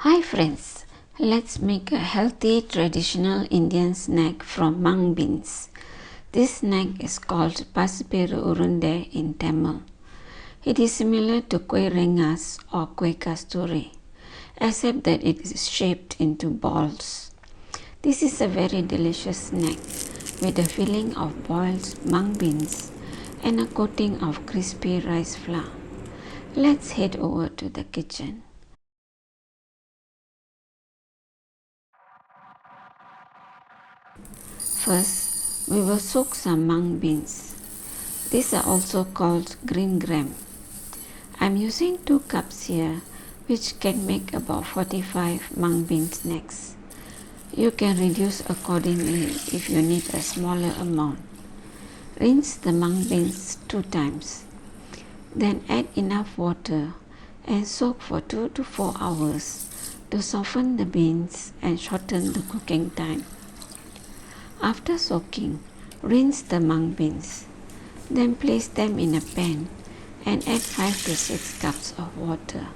Hi friends, let's make a healthy traditional Indian snack from mung beans. This snack is called Pasiperu Urundai in Tamil. It is similar to kue rengas or kue kasturi, except that it is shaped into balls. This is a very delicious snack with a filling of boiled mung beans and a coating of crispy rice flour. Let's head over to the kitchen. First, we will soak some mung beans. These are also called green gram. I'm using 2 cups here, which can make about 45 mung bean snacks. You can reduce accordingly if you need a smaller amount. Rinse the mung beans 2 times. Then add enough water and soak for 2 to 4 hours to soften the beans and shorten the cooking time. After soaking, rinse the mung beans. Then place them in a pan and add 5 to 6 cups of water.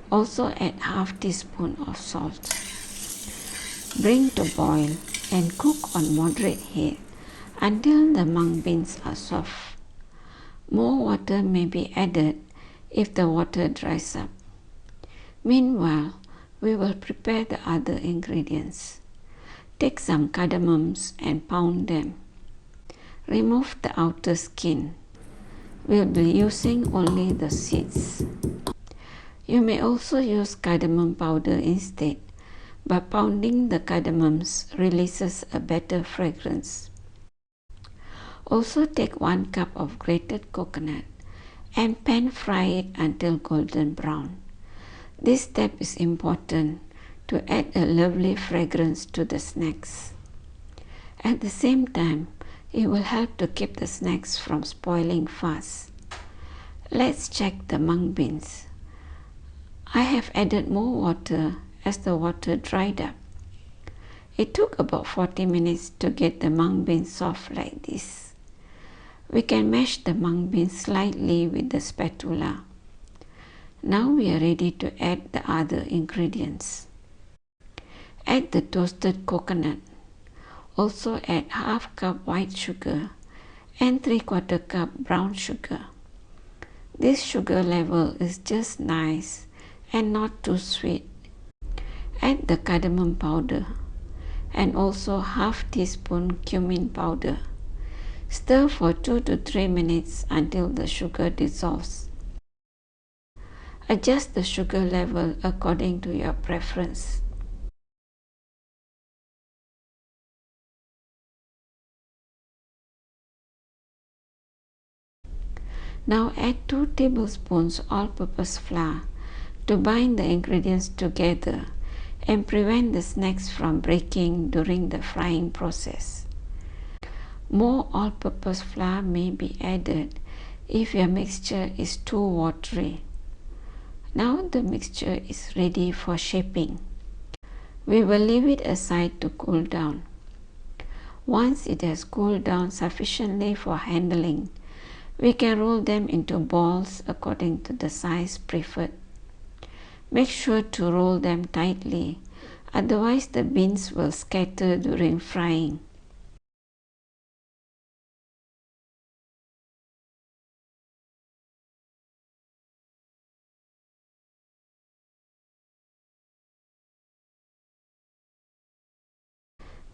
Also add half teaspoon of salt. Bring to boil and cook on moderate heat until the mung beans are soft. More water may be added if the water dries up. Meanwhile, we will prepare the other ingredients. Take some cardamoms and pound them. Remove the outer skin. We'll be using only the seeds. You may also use cardamom powder instead, but pounding the cardamoms releases a better fragrance. Also take 1 cup of grated coconut and pan fry it until golden brown. This step is important to add a lovely fragrance to the snacks. At the same time, it will help to keep the snacks from spoiling fast. Let's check the mung beans. I have added more water as the water dried up. It took about 40 minutes to get the mung beans soft like this. We can mash the mung beans slightly with the spatula. Now we are ready to add the other ingredients. Add the toasted coconut. Also add half cup white sugar and 3/4 cup brown sugar. This sugar level is just nice and not too sweet. Add the cardamom powder and also half teaspoon cumin powder. Stir for 2 to 3 minutes until the sugar dissolves. Adjust the sugar level according to your preference. Now add 2 tablespoons all-purpose flour to bind the ingredients together and prevent the snacks from breaking during the frying process. More all-purpose flour may be added if your mixture is too watery. Now the mixture is ready for shaping. We will leave it aside to cool down. Once it has cooled down sufficiently for handling, we can roll them into balls according to the size preferred. Make sure to roll them tightly, otherwise the beans will scatter during frying.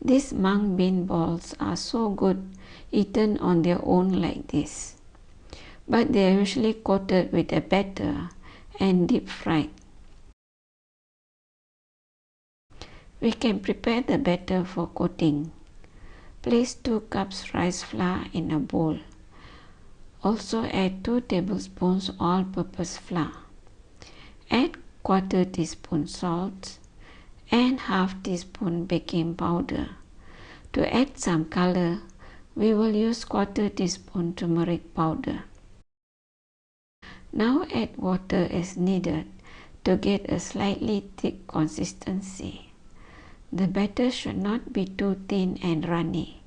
These mung bean balls are so good eaten on their own like this, but they are usually coated with a batter and deep fried. We can prepare the batter for coating. Place 2 cups rice flour in a bowl. Also add 2 tablespoons all-purpose flour. Add 1/4 teaspoon salt and half teaspoon baking powder. To add some color, we will use 1/4 teaspoon turmeric powder. Now add water as needed to get a slightly thick consistency. The batter should not be too thin and runny.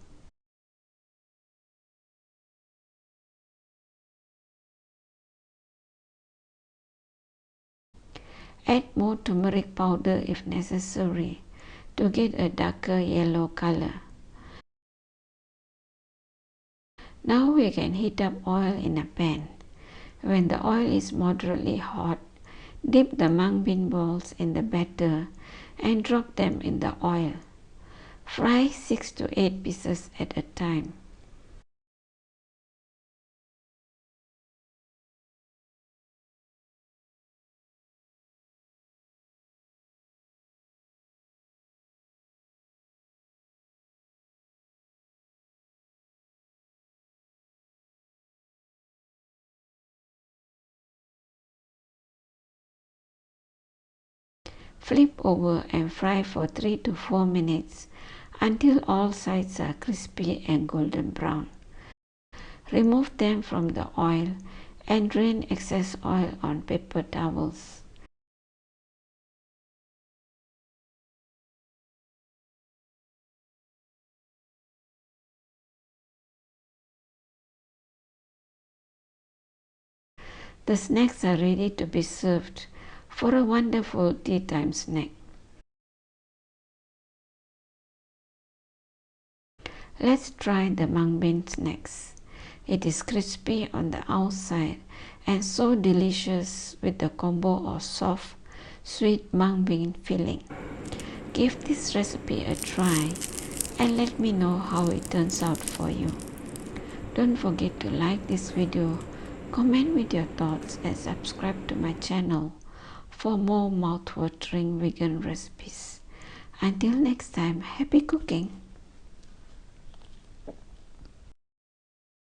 Add more turmeric powder if necessary to get a darker yellow color. Now we can heat up oil in a pan. When the oil is moderately hot, dip the mung bean balls in the batter and drop them in the oil. Fry 6 to 8 pieces at a time. Flip over and fry for 3 to 4 minutes until all sides are crispy and golden brown. Remove them from the oil and drain excess oil on paper towels. The snacks are ready to be served for a wonderful tea time snack. Let's try the mung bean snacks. It is crispy on the outside and so delicious with the combo of soft, sweet mung bean filling. Give this recipe a try and let me know how it turns out for you. Don't forget to like this video, comment with your thoughts and subscribe to my channel for more mouth-watering vegan recipes. Until next time, happy cooking!